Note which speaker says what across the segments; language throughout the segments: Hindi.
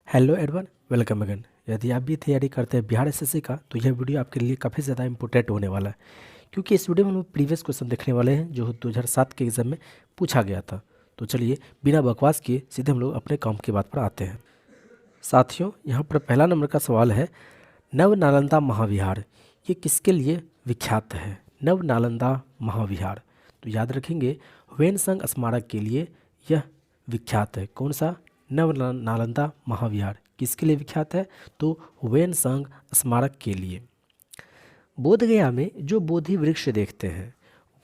Speaker 1: Hello everyone, welcome again. यदि आप भी तैयारी करते हैं बिहार एसएससी का, तो यह वीडियो आपके लिए काफ़ी ज़्यादा इंपॉर्टेंट होने वाला है, क्योंकि इस वीडियो में हम प्रीवियस क्वेश्चन देखने वाले हैं जो 2007 के एग्जाम में पूछा गया था। तो चलिए बिना बकवास किए सीधे हम लोग अपने काम की बात पर आते हैं। साथियों, यहाँ पर पहला नंबर का सवाल है, नव नालंदा महाविहार ये किसके लिए विख्यात है? नव नालंदा महाविहार, तो याद रखेंगे हुएनसांग स्मारक के लिए यह विख्यात है। कौन सा? नव नालंदा महाविहार किसके लिए विख्यात है? तो हुएनसांग स्मारक के लिए। बोध गया में जो बोधि वृक्ष देखते हैं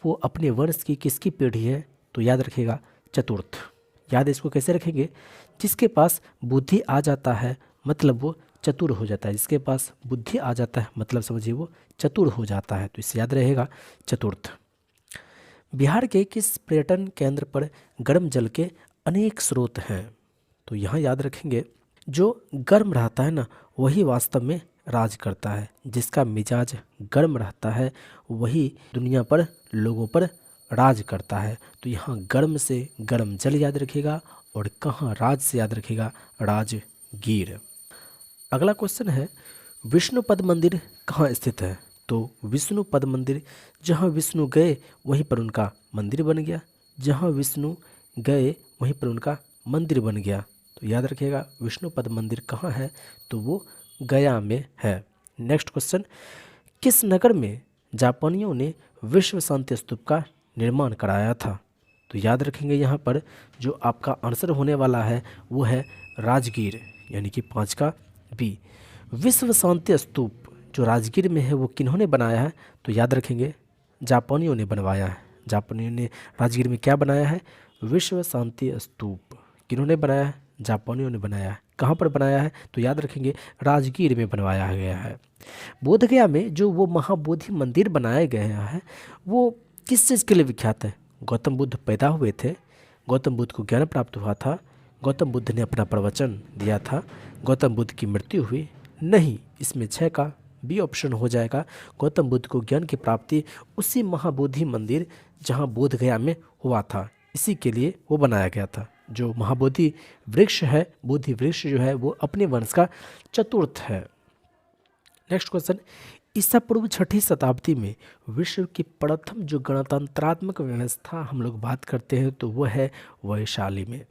Speaker 1: वो अपने वंश की किसकी पीढ़ी है? तो याद रखिएगा चतुर्थ। याद इसको कैसे रखेंगे? जिसके पास बुद्धि आ जाता है मतलब वो चतुर हो जाता है। जिसके पास बुद्धि आ जाता है मतलब समझिए वो चतुर हो जाता है। तो इससे याद रहेगा चतुर्थ। बिहार के किस पर्यटन केंद्र पर गर्म जल के अनेक स्रोत हैं? तो यहाँ याद रखेंगे जो गर्म रहता है ना वही वास्तव में राज करता है। जिसका मिजाज गर्म रहता है वही दुनिया पर लोगों पर राज करता है। तो यहाँ गर्म से गर्म जल याद रखिएगा और कहाँ राज से याद रखिएगा राजगीर। अगला क्वेश्चन है, विष्णुपद मंदिर कहाँ स्थित है? तो विष्णुपद मंदिर जहाँ विष्णु गए वहीं पर उनका मंदिर बन गया। जहाँ विष्णु गए वहीं पर उनका मंदिर बन गया। तो याद रखिएगा विष्णुपद मंदिर कहाँ है? तो वो गया में है। नेक्स्ट क्वेश्चन, किस नगर में जापानियों ने विश्व शांति स्तूप का निर्माण कराया था? तो याद रखेंगे यहाँ पर जो आपका आंसर होने वाला है वो है राजगीर, यानी कि 5 का बी। विश्व शांति स्तूप जो राजगीर में है वो किन्होंने बनाया है? तो याद रखेंगे जापानियों ने बनवाया है। जापानियों ने राजगीर में क्या बनाया है? विश्व शांति स्तूप। किन्होंने बनाया है? जापानियों ने बनाया है। कहाँ पर बनाया है? तो याद रखेंगे राजगीर में बनवाया गया है। बोध गया में जो वो महाबोधि मंदिर बनाया गया है वो किस चीज़ के लिए विख्यात है? गौतम बुद्ध पैदा हुए थे, गौतम बुद्ध को ज्ञान प्राप्त हुआ था, गौतम बुद्ध ने अपना प्रवचन दिया था, गौतम बुद्ध की मृत्यु हुई? नहीं, इसमें 6 का बी ऑप्शन हो जाएगा। गौतम बुद्ध को ज्ञान की प्राप्ति उसी महाबोधि मंदिर जहाँ बोध गया में हुआ था, इसी के लिए वो बनाया गया था। जो महाबोधि वृक्ष है, बोधि वृक्ष जो है वो अपने वंश का चतुर्थ है। नेक्स्ट क्वेश्चन, ईसा पूर्व 6ठी शताब्दी में विश्व की प्रथम जो गणतंत्रात्मक व्यवस्था हम लोग बात करते हैं तो वह है वैशाली में।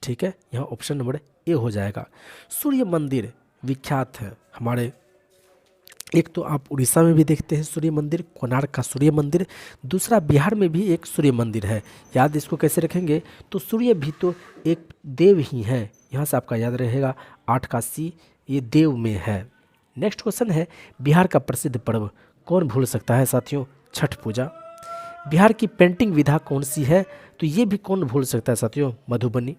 Speaker 1: ठीक है, यहाँ ऑप्शन नंबर ए हो जाएगा। सूर्य मंदिर विख्यात है हमारे, एक तो आप उड़ीसा में भी देखते हैं सूर्य मंदिर, कोणार्क का सूर्य मंदिर। दूसरा बिहार में भी एक सूर्य मंदिर है। याद इसको कैसे रखेंगे? तो सूर्य भी तो एक देव ही है। यहाँ से आपका याद रहेगा 8 का सी, ये देव में है। नेक्स्ट क्वेश्चन है, बिहार का प्रसिद्ध पर्व कौन भूल सकता है साथियों? छठ पूजा। बिहार की पेंटिंग विधा कौन सी है? तो ये भी कौन भूल सकता है साथियों? मधुबनी।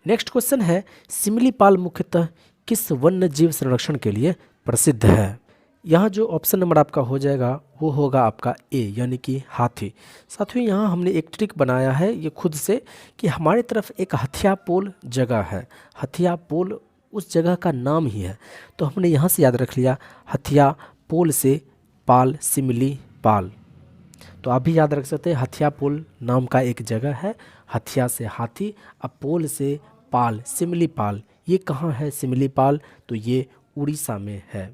Speaker 1: नेक्स्ट क्वेश्चन है, सिमलीपाल मुख्यतः किस वन्य जीव संरक्षण के लिए प्रसिद्ध है? यहाँ जो ऑप्शन नंबर आपका हो जाएगा वो होगा आपका ए, यानी कि हाथी। साथियों यहाँ हमने एक ट्रिक बनाया है ये खुद से कि हमारी तरफ एक हथियापोल जगह है, हथियापोल उस जगह का नाम ही है। तो हमने यहाँ से याद रख लिया हथियापोल से पाल, सिमली पाल। तो आप भी याद रख सकते हैं हथियापोल नाम का एक जगह है। हथिया से हाथी, अपोल से पाल, सिमली पाल। ये कहाँ है सिमली पाल? तो ये उड़ीसा में है।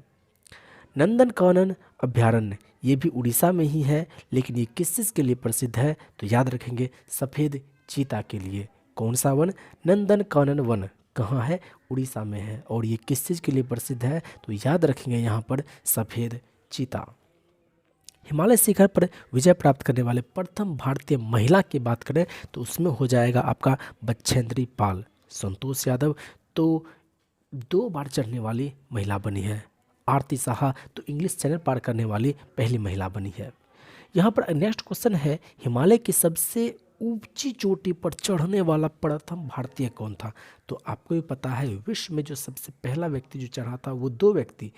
Speaker 1: नंदनकानन अभयारण्य ये भी उड़ीसा में ही है, लेकिन ये किस चीज़ के लिए प्रसिद्ध है? तो याद रखेंगे सफ़ेद चीता के लिए। कौन सा वन? नंदनकानन वन कहाँ है? उड़ीसा में है। और ये किस चीज़ के लिए प्रसिद्ध है? तो याद रखेंगे यहाँ पर सफ़ेद चीता। हिमालय शिखर पर विजय प्राप्त करने वाले प्रथम भारतीय महिला की बात करें तो उसमें हो जाएगा आपका बछेंद्री पाल। संतोष यादव तो 2 बार चढ़ने वाली महिला बनी है। आरती साहा तो इंग्लिश चैनल पार करने वाली पहली महिला बनी है। यहाँ पर नेक्स्ट क्वेश्चन है, हिमालय की सबसे ऊंची चोटी पर चढ़ने वाला प्रथम भारतीय कौन था? तो आपको भी पता है विश्व में जो सबसे पहला व्यक्ति जो चढ़ा था वो 2 व्यक्ति,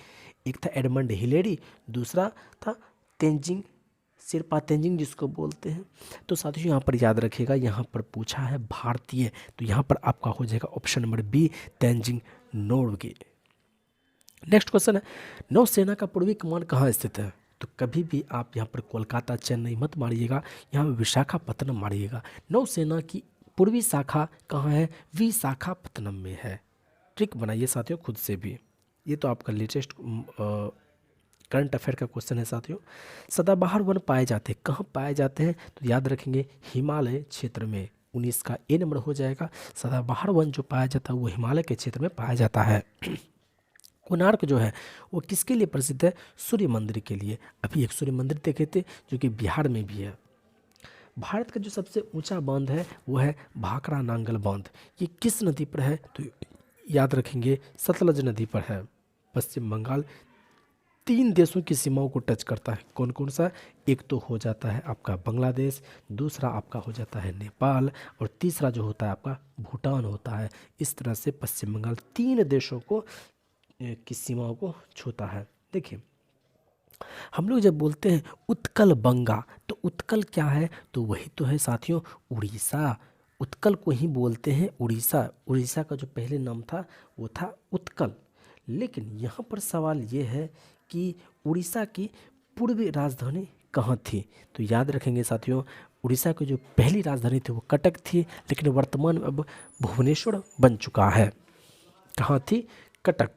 Speaker 1: एक था एडमंड हिलेरी, दूसरा था तेंजिंग सिरपा तेंजिंग जिसको बोलते हैं। तो साथियों यहाँ पर याद रखिएगा यहाँ पर पूछा है भारतीय, तो यहाँ पर आपका हो जाएगा option number B Tenzing Norgay. Next question है, नौसेना का पूर्वी कमान कहाँ स्थित है? तो कभी भी आप यहाँ पर कोलकाता चेन्नई मत मारिएगा, यहाँ पर विशाखापत्तनम मारिएगा। नौसेना की पूर्वी शाखा कहाँ है? विशाखापत्तनम में है। ट्रिक बनाइए साथियों खुद से भी। ये तो आपका लेटेस्ट करंट अफेयर का क्वेश्चन है साथियों। सदाबहार वन पाए जाते हैं, कहाँ पाए जाते हैं? तो याद रखेंगे हिमालय क्षेत्र में। 19 का ए नंबर हो जाएगा। सदाबहार वन जो पाया जाता है वो हिमालय के क्षेत्र में पाया जाता है। कोणार्क जो है वो किसके लिए प्रसिद्ध है? सूर्य मंदिर के लिए। अभी एक सूर्य मंदिर देखे थे जो कि बिहार में भी है। भारत का जो सबसे ऊंचा बांध है वो है भाखड़ा नांगल बांध। ये किस नदी पर है? तो याद रखेंगे सतलज नदी पर है। पश्चिम बंगाल 3 देशों की सीमाओं को टच करता है। कौन कौन सा? एक तो हो जाता है आपका बांग्लादेश, दूसरा आपका हो जाता है नेपाल, और तीसरा जो होता है आपका भूटान होता है। इस तरह से पश्चिम बंगाल 3 देशों को की सीमाओं को छूता है। देखिए हम लोग जब बोलते हैं उत्कल बंगा, तो उत्कल क्या है? तो वही तो है साथियों उड़ीसा। उत्कल को ही बोलते हैं उड़ीसा। उड़ीसा का जो पहले नाम था वो था उत्कल। लेकिन यहाँ पर सवाल ये है कि उड़ीसा की पूर्वी राजधानी कहाँ थी? तो याद रखेंगे साथियों उड़ीसा की जो पहली राजधानी थी वो कटक थी, लेकिन वर्तमान में अब भुवनेश्वर बन चुका है। कहाँ थी? कटक।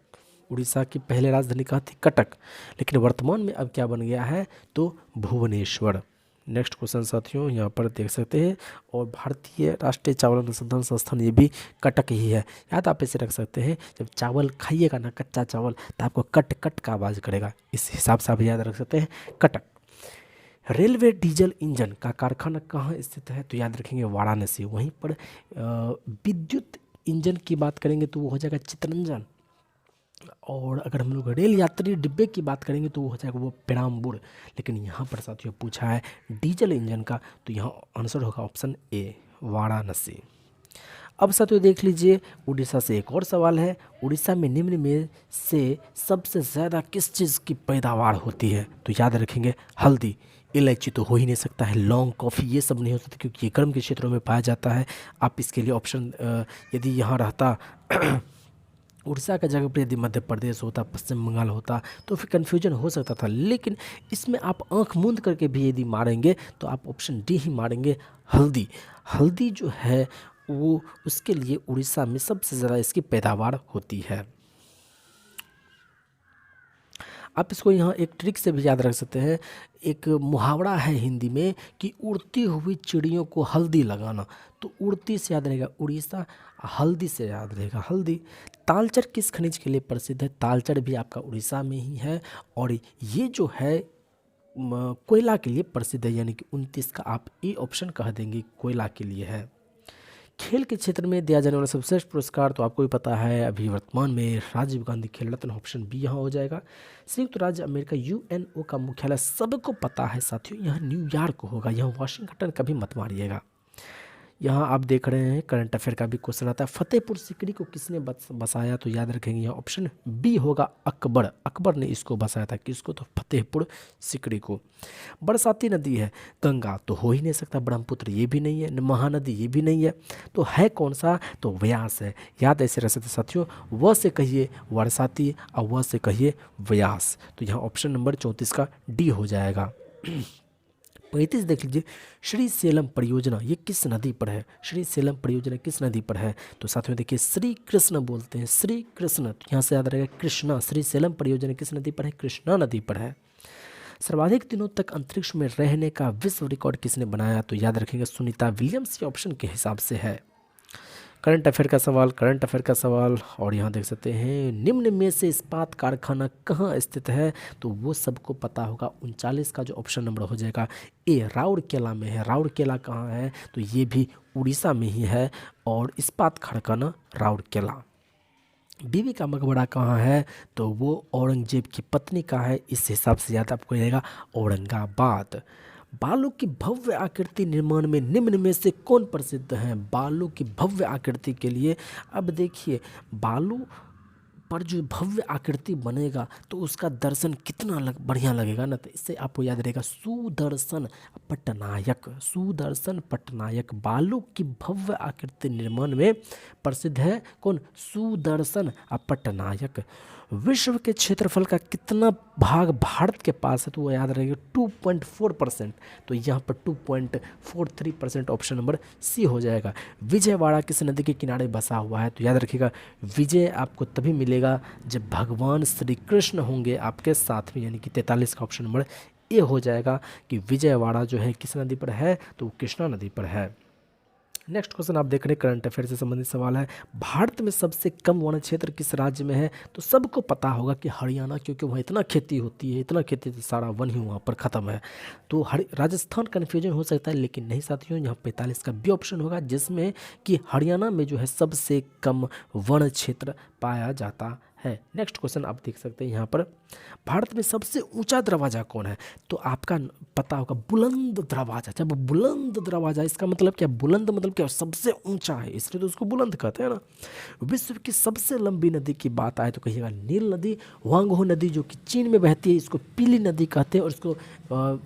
Speaker 1: उड़ीसा की पहले राजधानी कहाँ थी? कटक। लेकिन वर्तमान में अब क्या बन गया है? तो भुवनेश्वर। नेक्स्ट क्वेश्चन साथियों यहाँ पर देख सकते हैं। और भारतीय राष्ट्रीय चावल अनुसंधान संस्थान ये भी कटक ही है। याद आप इसे रख सकते हैं, जब चावल खाइएगा ना कच्चा चावल तो आपको कट कट का आवाज़ करेगा, इस हिसाब से आप याद रख सकते हैं कटक। रेलवे डीजल इंजन का कारखाना कहाँ स्थित है? तो याद रखेंगे वाराणसी। वहीं पर विद्युत इंजन की बात करेंगे तो वो हो जाएगा चितरंजन। और अगर हम लोग रेल यात्री डिब्बे की बात करेंगे तो वो हो जाएगा वो पेराम्बुर। लेकिन यहाँ पर साथियों पूछा है डीजल इंजन का, तो यहाँ आंसर होगा ऑप्शन ए वाराणसी। अब साथियों देख लीजिए उड़ीसा से एक और सवाल है। उड़ीसा में निम्न में से सबसे ज़्यादा किस चीज़ की पैदावार होती है? तो याद रखेंगे हल्दी। इलायची तो हो ही नहीं सकता है, लौंग, कॉफ़ी ये सब नहीं हो सकता क्योंकि ये गर्म के क्षेत्रों में पाया जाता है। आप इसके लिए ऑप्शन यदि यहाँ रहता उड़ीसा का जगह पर यदि मध्य प्रदेश होता, पश्चिम बंगाल होता तो फिर कन्फ्यूजन हो सकता था। लेकिन इसमें आप आंख मूंद करके भी यदि मारेंगे तो आप ऑप्शन डी ही मारेंगे हल्दी। हल्दी जो है वो उसके लिए उड़ीसा में सबसे ज़्यादा इसकी पैदावार होती है। आप इसको यहाँ एक ट्रिक से भी याद रख सकते हैं। एक मुहावरा है हिंदी में कि उड़ती हुई चिड़ियों को हल्दी लगाना। तो उड़ती से याद रहेगा उड़ीसा, हल्दी से याद रहेगा हल्दी। तालचर किस खनिज के लिए प्रसिद्ध है? तालचर भी आपका उड़ीसा में ही है। और ये जो है कोयला के लिए प्रसिद्ध है, यानी कि 29 का आप ए ऑप्शन कह देंगे कोयला के लिए है। खेल के क्षेत्र में दिया जाने वाला सर्वश्रेष्ठ पुरस्कार तो आपको भी पता है अभी वर्तमान में राजीव गांधी खेल रत्न, ऑप्शन बी यहाँ हो जाएगा। संयुक्त राज्य अमेरिका यूएनओ का मुख्यालय सबको पता है साथियों यहाँ न्यूयॉर्क होगा, यहाँ वाशिंगटन कभी मत मारिएगा। यहाँ आप देख रहे हैं करंट अफेयर का भी क्वेश्चन आता है फतेहपुर सिकरी को किसने बसाया? तो याद रखेंगे यहाँ ऑप्शन बी होगा अकबर। अकबर ने इसको बसाया था, किसको? तो फतेहपुर सिकरी को। बरसाती नदी है गंगा, तो हो ही नहीं सकता। ब्रह्मपुत्र ये भी नहीं है, महानदी ये भी नहीं है, तो है कौन सा? तो व्यास है। याद ऐसे रह सकते साथियों, व से कहिए बरसाती और व से कहिए व्यास। तो यहाँ ऑप्शन नंबर 34 का डी हो जाएगा। 35 देख लीजिए श्री सेलम परियोजना ये किस नदी पर है? श्री सेलम परियोजना किस नदी पर है? तो साथियों देखिए श्री कृष्ण बोलते हैं, श्री कृष्ण, तो यहाँ से याद रहेगा कृष्णा। श्री सेलम परियोजना किस नदी पर है? कृष्णा नदी पर है। सर्वाधिक दिनों तक अंतरिक्ष में रहने का विश्व रिकॉर्ड किसने बनाया? तो याद रखेंगे सुनीता विलियम्स, ये ऑप्शन के हिसाब से है। करंट अफेयर का सवाल, करंट अफेयर का सवाल, और यहाँ देख सकते हैं निम्न में से इस्पात कारखाना कहाँ स्थित है? तो वो सबको पता होगा। 39 का जो ऑप्शन नंबर हो जाएगा ए राउरकेला में है। राउरकेला कहाँ है? तो ये भी उड़ीसा में ही है, और इस्पात कारखाना राउरकेला। बीबी का मकबरा कहाँ है? तो वो औरंगजेब की पत्नी का है, इस हिसाब से याद आपको रहेगा औरंगाबाद। बालू की भव्य आकृति निर्माण में निम्न में से कौन प्रसिद्ध है? बालू की भव्य आकृति के लिए अब देखिए बालू पर जो भव्य आकृति बनेगा तो उसका दर्शन कितना बढ़िया लगेगा ना। तो इससे आपको याद रहेगा सुदर्शन पट्टनायक। सुदर्शन पट्टनायक बालू की भव्य आकृति निर्माण में प्रसिद्ध है कौन? सुदर्शन पट्टनायक। विश्व के क्षेत्रफल का कितना भाग भारत के पास है? तो वो याद रहेगा 2.4%। तो यहाँ पर 2.43% ऑप्शन नंबर सी हो जाएगा। विजयवाड़ा किस नदी के किनारे बसा हुआ है? तो याद रखिएगा विजय आपको तभी मिलेगा जब भगवान श्री कृष्ण होंगे आपके साथ में, यानी कि 43 का ऑप्शन नंबर ए हो जाएगा कि विजयवाड़ा जो है किस नदी पर है? तो वो कृष्णा नदी पर है। नेक्स्ट क्वेश्चन आप देख रहे हैं करंट अफेयर से संबंधित सवाल है। भारत में सबसे कम वन क्षेत्र किस राज्य में है? तो सबको पता होगा कि हरियाणा, क्योंकि वहाँ इतना खेती होती है, इतना खेती तो सारा वन ही वहाँ पर ख़त्म है। तो राजस्थान कन्फ्यूजन हो सकता है, लेकिन नहीं साथियों, यहाँ 45 का बी ऑप्शन होगा, जिसमें कि हरियाणा में जो है सबसे कम वन क्षेत्र पाया जाता है। नेक्स्ट क्वेश्चन आप देख सकते हैं यहाँ पर, भारत में सबसे ऊंचा दरवाजा कौन है? तो आपका पता होगा बुलंद दरवाजा। जब बुलंद दरवाजा, इसका मतलब क्या? बुलंद मतलब क्या? सबसे ऊंचा है, इसलिए तो उसको बुलंद कहते हैं ना। विश्व की सबसे लंबी नदी की बात आए तो कहिएगा नील नदी। वांगहो नदी जो कि चीन में बहती है, इसको पीली नदी कहते हैं, और इसको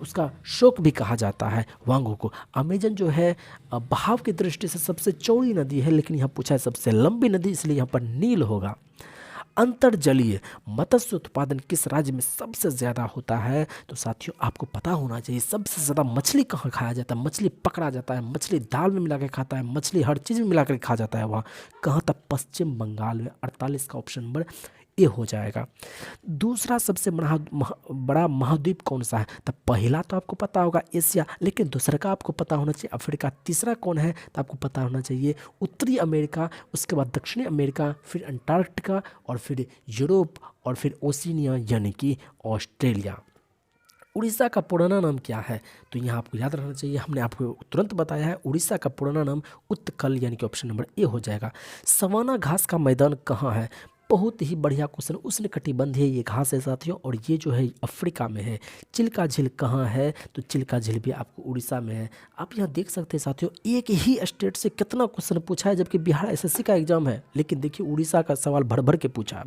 Speaker 1: उसका शोक भी कहा जाता है वांगहो को। अमेजन जो है बहाव की दृष्टि से सबसे चौड़ी नदी है, लेकिन यहाँ पूछा है सबसे लंबी नदी, इसलिए यहाँ पर नील होगा। अंतर्जलीय मत्स्य उत्पादन किस राज्य में सबसे ज़्यादा होता है? तो साथियों आपको पता होना चाहिए सबसे ज़्यादा मछली कहाँ खाया जाता है, मछली पकड़ा जाता है, मछली दाल में मिला के खाता है, मछली हर चीज़ में मिला कर खा जाता है वहाँ कहाँ तक? पश्चिम बंगाल में। 48 का ऑप्शन नंबर ए हो जाएगा। दूसरा सबसे बड़ा महाद्वीप कौन सा है? तो पहला तो आपको पता होगा एशिया, लेकिन दूसरा का आपको पता होना चाहिए अफ्रीका। तीसरा कौन है? तो आपको पता होना चाहिए उत्तरी अमेरिका, उसके बाद दक्षिणी अमेरिका, फिर अंटार्कटिका, और फिर यूरोप, और फिर ओशिनिया यानी कि ऑस्ट्रेलिया। उड़ीसा का पुराना नाम क्या है? तो यहाँ आपको याद रखना चाहिए, हमने आपको तुरंत बताया है, उड़ीसा का पुराना नाम उत्कल, यानी कि ऑप्शन नंबर ए हो जाएगा। सवाना घास का मैदान कहाँ है? बहुत ही बढ़िया क्वेश्चन। उष्णकटिबंधीय ये घास है साथियों, और ये जो है अफ्रीका में है। चिल्का झील कहाँ है? तो चिल्का झील भी आपको उड़ीसा में है। आप यहाँ देख सकते हैं साथियों, एक ही स्टेट से कितना क्वेश्चन पूछा है, जबकि बिहार एसएससी का एग्जाम है, लेकिन देखिए उड़ीसा का सवाल भर भर के पूछा।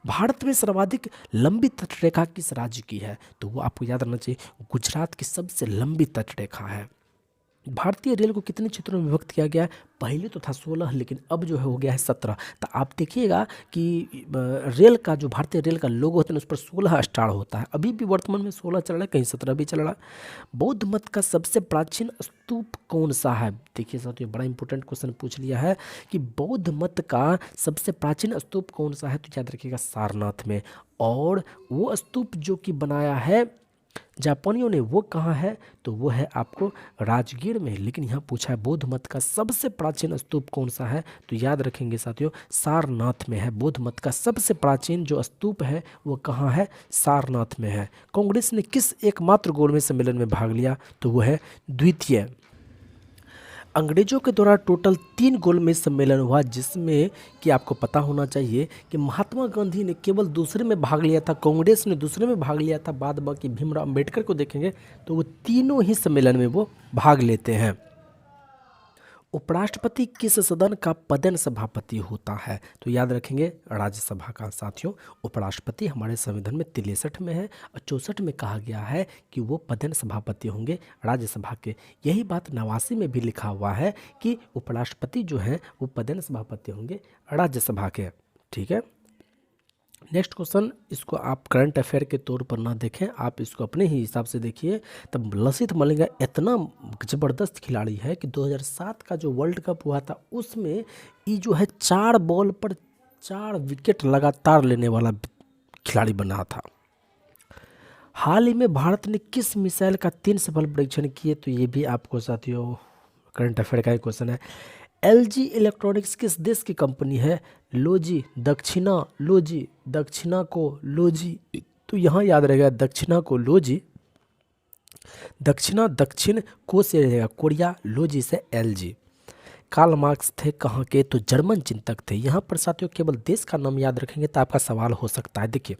Speaker 1: भारत में सर्वाधिक लंबी तटरेखा किस राज्य की है? तो वो आपको याद रखना चाहिए, गुजरात की सबसे लंबी तटरेखा है। भारतीय रेल को कितने क्षेत्रों में विभक्त किया गया है? पहले तो था 16, लेकिन अब जो है हो गया है 17। तो आप देखिएगा कि रेल का जो भारतीय रेल का लोगो होता है उस पर 16 स्टार होता है। अभी भी वर्तमान में 16 चल रहा है, कहीं 17 भी चल रहा है। बौद्ध मत का सबसे प्राचीन स्तूप कौन सा है? देखिए साथियों बड़ा इंपॉर्टेंट क्वेश्चन पूछ लिया है कि बौद्ध मत का सबसे प्राचीन स्तूप कौन सा है? तो याद रखिएगा सारनाथ में। और वो स्तूप जो कि बनाया है जापानियों ने, वो कहाँ है? तो वो है आपको राजगीर में। लेकिन यहाँ पूछा है बौद्ध मत का सबसे प्राचीन स्तूप कौन सा है? तो याद रखेंगे साथियों सारनाथ में है। बौद्ध मत का सबसे प्राचीन जो स्तूप है वो कहाँ है? सारनाथ में है। कांग्रेस ने किस एकमात्र गोलमेज सम्मेलन में भाग लिया? तो वो है द्वितीय। अंग्रेजों के द्वारा टोटल 3 गोलमेज सम्मेलन हुआ, जिसमें कि आपको पता होना चाहिए कि महात्मा गांधी ने केवल दूसरे में भाग लिया था, कांग्रेस ने दूसरे में भाग लिया था। बाद बाकी भीमराव अंबेडकर को देखेंगे तो वो तीनों ही सम्मेलन में वो भाग लेते हैं। उपराष्ट्रपति किस सदन का पदेन सभापति होता है? तो याद रखेंगे राज्यसभा का। साथियों उपराष्ट्रपति हमारे संविधान में 63 में है, और 64 में कहा गया है कि वो पदेन सभापति होंगे राज्यसभा के। यही बात 89 में भी लिखा हुआ है कि उपराष्ट्रपति जो हैं वो पदेन सभापति होंगे राज्यसभा के। ठीक है। नेक्स्ट क्वेश्चन, इसको आप करंट अफेयर के तौर पर ना देखें, आप इसको अपने ही हिसाब से देखिए। तब लसित मलिंगा इतना ज़बरदस्त खिलाड़ी है कि 2007 का जो वर्ल्ड कप हुआ था उसमें ये जो है 4 बॉल पर 4 विकेट लगातार लेने वाला खिलाड़ी बना था। हाल ही में भारत ने किस मिसाइल का 3 सफल परीक्षण किए? तो ये भी आपको साथियों करंट अफेयर का एक क्वेश्चन है। LG इलेक्ट्रॉनिक्स किस देश की कंपनी है? लोजी, दक्षिणा को लोजी। तो यहाँ याद रहेगा दक्षिण को से रहेगा कोरिया, लोजी से LG। कार्ल मार्क्स थे कहाँ के? तो जर्मन चिंतक थे। यहाँ पर साथियों केवल देश का नाम याद रखेंगे तो आपका सवाल हो सकता है। देखिए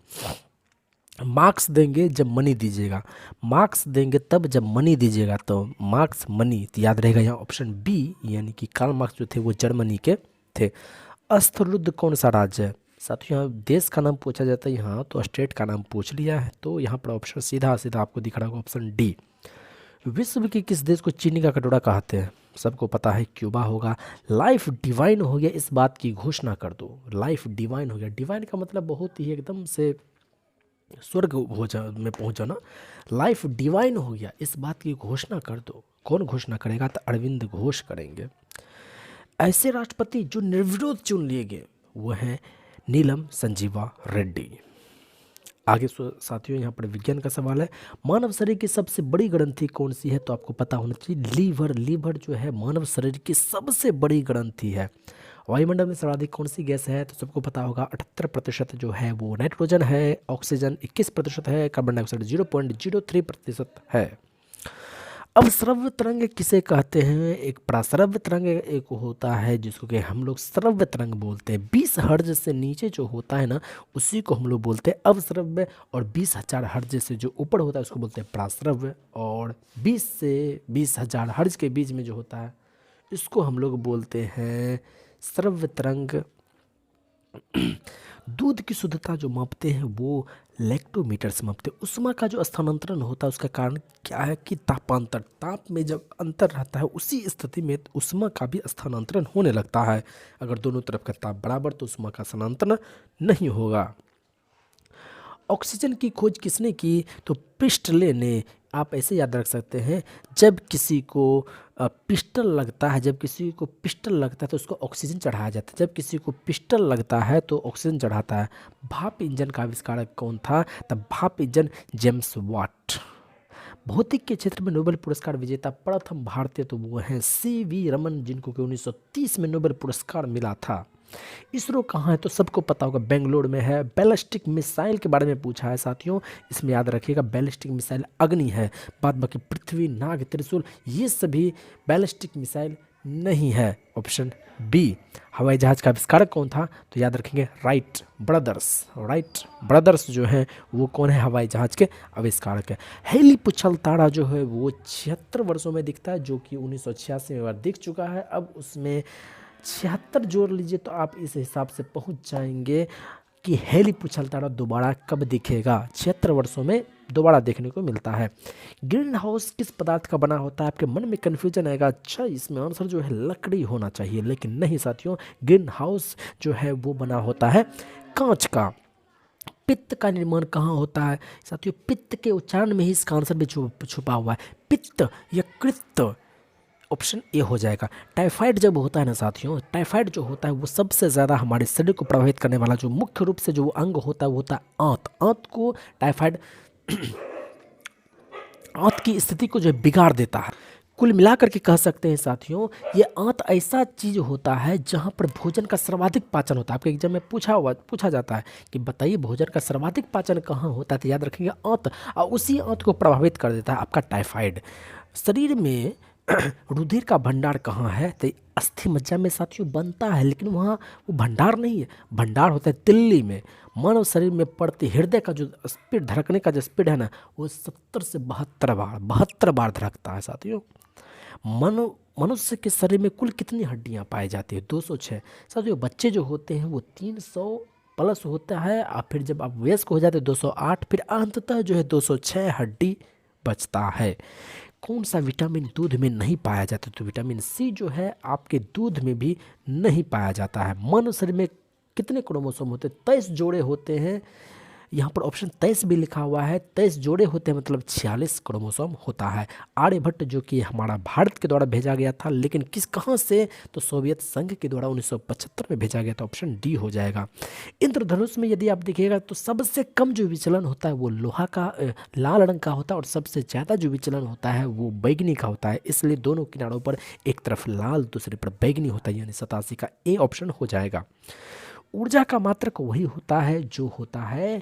Speaker 1: मार्क्स देंगे जब मनी दीजिएगा, मार्क्स देंगे तब जब मनी दीजिएगा, तो मार्क्स मनी, तो याद रहेगा यहाँ ऑप्शन बी, यानी कि कार्ल मार्क्स जो थे वो जर्मनी के थे। अस्थरुद्ध कौन सा राज्य है? साथियों यहाँ देश का नाम पूछा जाता है, यहाँ तो स्टेट का नाम पूछ लिया है, तो यहाँ पर ऑप्शन सीधा सीधा आपको दिख रहा होगा ऑप्शन डी। विश्व के किस देश को चीनी का कटोरा कहते हैं? सबको पता है क्यूबा होगा। लाइफ डिवाइन हो गया, इस बात की घोषणा कर दो। लाइफ डिवाइन हो गया, डिवाइन का मतलब बहुत ही एकदम से स्वर्ग हो जा में पहुंच जाना। लाइफ डिवाइन हो गया, इस बात की घोषणा कर दो। कौन घोषणा करेगा? तो अरविंद घोष करेंगे। ऐसे राष्ट्रपति जो निर्विरोध चुन लिए गए वो हैं नीलम संजीवा रेड्डी। आगे साथियों यहाँ पर विज्ञान का सवाल है। मानव शरीर की सबसे बड़ी ग्रंथि कौन सी है? तो आपको पता होना चाहिए लीवर। लीवर जो है मानव शरीर की सबसे बड़ी ग्रंथि है। वायुमंडल में सर्वाधिक कौन सी गैस है? तो सबको पता होगा 78% जो है वो नाइट्रोजन है, ऑक्सीजन 21% है, कार्बन डाइऑक्साइड 0.03% है। अब श्रव्य तरंग किसे कहते हैं? एक प्राश्रव्य तरंग एक होता है जिसको कि हम लोग श्रव्य तरंग बोलते हैं। 20 हर्ज से नीचे जो होता है ना उसी को हम लोग बोलते हैं अवश्रव्य, और 20,000 हर्ज से जो ऊपर होता है उसको बोलते हैं प्राश्रव्य, और 20 से 20,000 हर्ज के बीच में जो होता है इसको हम लोग बोलते हैं श्रव्य तरंग। दूध की शुद्धता जो मापते हैं वो लैक्टोमीटर से मापते हैं। उष्मा का जो स्थानांतरण होता है उसका कारण क्या है? कि तापांतर। ताप में जब अंतर रहता है उसी स्थिति में उष्मा का भी स्थानांतरण होने लगता है। अगर दोनों तरफ का ताप बराबर तो उष्मा का स्थानांतरण नहीं होगा। ऑक्सीजन की खोज किसने की? तो प्रिस्टले ने। आप ऐसे याद रख सकते हैं, जब किसी को पिस्टल लगता है, जब किसी को पिस्टल लगता है तो उसको ऑक्सीजन चढ़ाया जाता है। जब किसी को पिस्टल लगता है तो ऑक्सीजन चढ़ाता है। भाप इंजन का आविष्कारक कौन था? तब भाप इंजन जेम्स वाट। भौतिक के क्षेत्र में नोबेल पुरस्कार विजेता प्रथम भारतीय तो वो हैं CV रमन, जिनको कि 1930 में नोबेल पुरस्कार मिला था। इसरो कहाँ है? तो सबको पता होगा बेंगलोर में है। बैलिस्टिक मिसाइल के बारे में पूछा है साथियों, इसमें याद रखिएगा बैलिस्टिक मिसाइल अग्नि है। बाद बाकी पृथ्वी, नाग, त्रिशूल ये सभी बैलिस्टिक मिसाइल नहीं है। Option B. हवाई जहाज का आविष्कारक कौन था? तो याद रखेंगे राइट ब्रदर्स। राइट ब्रदर्स जो हैं वो कौन है? हवाई जहाज के आविष्कारक है। हेली पुछल तारा जो है वो 76 वर्षों में दिखता है, जो कि 1986 में बार दिख चुका है। अब उसमें 76 जोड़ लीजिए तो आप इस हिसाब से पहुंच जाएंगे कि हेली पुछल तारा दोबारा कब दिखेगा। 76 वर्षों में दोबारा देखने को मिलता है। ग्रीन हाउस किस पदार्थ का बना होता है? आपके मन में कन्फ्यूजन आएगा, अच्छा इसमें आंसर जो है लकड़ी होना चाहिए, लेकिन नहीं साथियों, ग्रीन हाउस जो है वो बना होता है कांच का। पित्त का निर्माण कहाँ होता है? साथियों पित्त के उच्चारण में ही इसका आंसर भी छुपा हुआ है, पित्त या कृत्त। ऑप्शन ए हो जाएगा। टाइफाइड जब होता है ना साथियों, टाइफाइड जो होता है वो सबसे ज़्यादा हमारे शरीर को प्रभावित करने वाला जो मुख्य रूप से जो अंग होता है वो होता है आंत। आंत को टाइफाइड आंत की स्थिति को जो बिगाड़ देता है। कुल मिलाकर के कह सकते हैं साथियों ये आंत ऐसा चीज़ होता है जहां पर भोजन का सर्वाधिक पाचन होता है। आपके एग्जाम में पूछा जाता है कि बताइए भोजन का सर्वाधिक पाचन कहाँ होता है, तो याद रखेंगे आंत, और उसी आंत को प्रभावित कर देता है आपका टाइफाइड। शरीर में रुधिर का भंडार कहाँ है? तो अस्थि मज्जा में साथियों बनता है, लेकिन वहाँ वो भंडार नहीं है, भंडार होता है तिल्ली में। मानव शरीर में पड़ती हृदय का जो स्पीड, धड़कने का जो स्पीड है ना वो 70 से 72 बार धड़कता है साथियों। मनुष्य के शरीर में कुल कितनी हड्डियाँ पाई जाती है? 206। साथियों बच्चे जो होते हैं वो 300 प्लस होता है, और फिर जब आप वयस्क हो जाते हैं 208, फिर अंततः जो है 206 हड्डी बचता है। कौन सा विटामिन दूध में नहीं पाया जाता? तो विटामिन सी जो है आपके दूध में भी नहीं पाया जाता है। मानव शरीर में कितने क्रोमोसोम होते हैं? 23 जोड़े होते हैं। यहाँ पर ऑप्शन 23 भी लिखा हुआ है, 23 जोड़े होते हैं, मतलब 46 क्रोमोसोम होता है। आर्यभट्ट जो कि हमारा भारत के द्वारा भेजा गया था, लेकिन कहाँ से? तो सोवियत संघ के द्वारा 1975 में भेजा गया था। ऑप्शन डी हो जाएगा। इंद्रधनुष में यदि आप देखिएगा तो सबसे कम जो विचलन होता है वो लोहा का लाल रंग का होता है, और सबसे ज़्यादा जो विचलन होता है वो बैगनी का होता है। इसलिए दोनों किनारों पर एक तरफ लाल दूसरे पर बैगनी होता है, यानी 87 का ए ऑप्शन हो जाएगा। ऊर्जा का मात्रक वही होता है जो होता है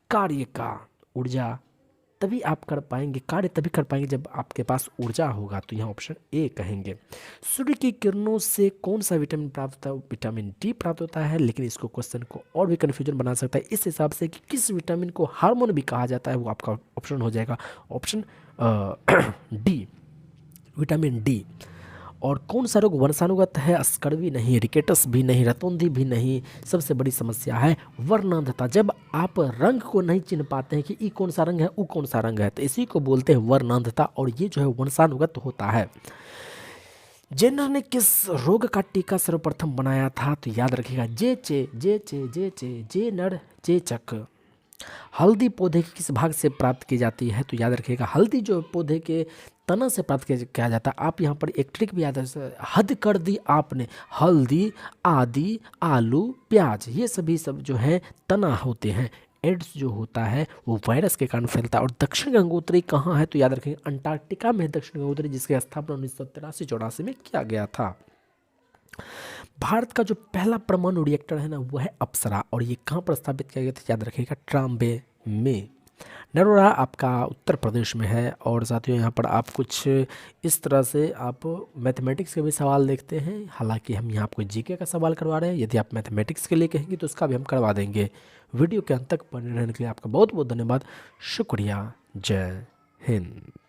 Speaker 1: कार्य का। ऊर्जा तभी आप कर पाएंगे, कार्य तभी कर पाएंगे जब आपके पास ऊर्जा होगा, तो यहाँ ऑप्शन ए कहेंगे। सूर्य की किरणों से कौन सा विटामिन प्राप्त होता है? विटामिन डी प्राप्त होता है, लेकिन इसको क्वेश्चन को और भी कन्फ्यूजन बना सकता है इस हिसाब से कि किस विटामिन को हार्मोन भी कहा जाता है, वो आपका ऑप्शन हो जाएगा ऑप्शन डी, विटामिन डी। और कौन सा रोग वंशानुगत है? स्कर्वी नहीं, रिकेटस भी नहीं, रतौंधी भी नहीं। सबसे बड़ी समस्या है वर्णांधता। जब आप रंग को नहीं चिन्ह पाते हैं कि ई कौन सा रंग है, ऊ कौन सा रंग है, तो इसी को बोलते हैं वर्णांधता, और ये जो है वंशानुगत होता है। जेनर ने किस रोग का टीका सर्वप्रथम बनाया था? तो याद रखिएगा जे नर जे चक। हल्दी पौधे के किस भाग से प्राप्त की जाती है? तो याद रखिएगा हल्दी जो पौधे के तना से प्राप्त किया जाता है। आप यहाँ पर एक ट्रिक भी याद है, हद कर दी आपने। हल्दी, आदि, आलू, प्याज, ये सभी सब जो है तना होते हैं। एड्स जो होता है वो वायरस के कारण फैलता है। और दक्षिण गंगोत्री कहाँ है? तो याद रखेंगे अंटार्कटिका में है दक्षिण गंगोत्री, जिसकी स्थापना 1983-84 में किया गया था। भारत का जो पहला परमाणु रिएक्टर है ना, वो है अप्सरा, और ये कहाँ पर स्थापित किया गया था? याद रखिएगा ट्राम्बे में। नरोरा आपका उत्तर प्रदेश में है। और साथियों यहाँ पर आप कुछ इस तरह से आप मैथमेटिक्स के भी सवाल देखते हैं। हालांकि हम यहाँ आपको जीके का सवाल करवा रहे हैं। यदि आप मैथमेटिक्स के लिए कहेंगे तो उसका भी हम करवा देंगे। वीडियो के अंत तक बने रहने के लिए आपका बहुत बहुत धन्यवाद। शुक्रिया। जय हिंद।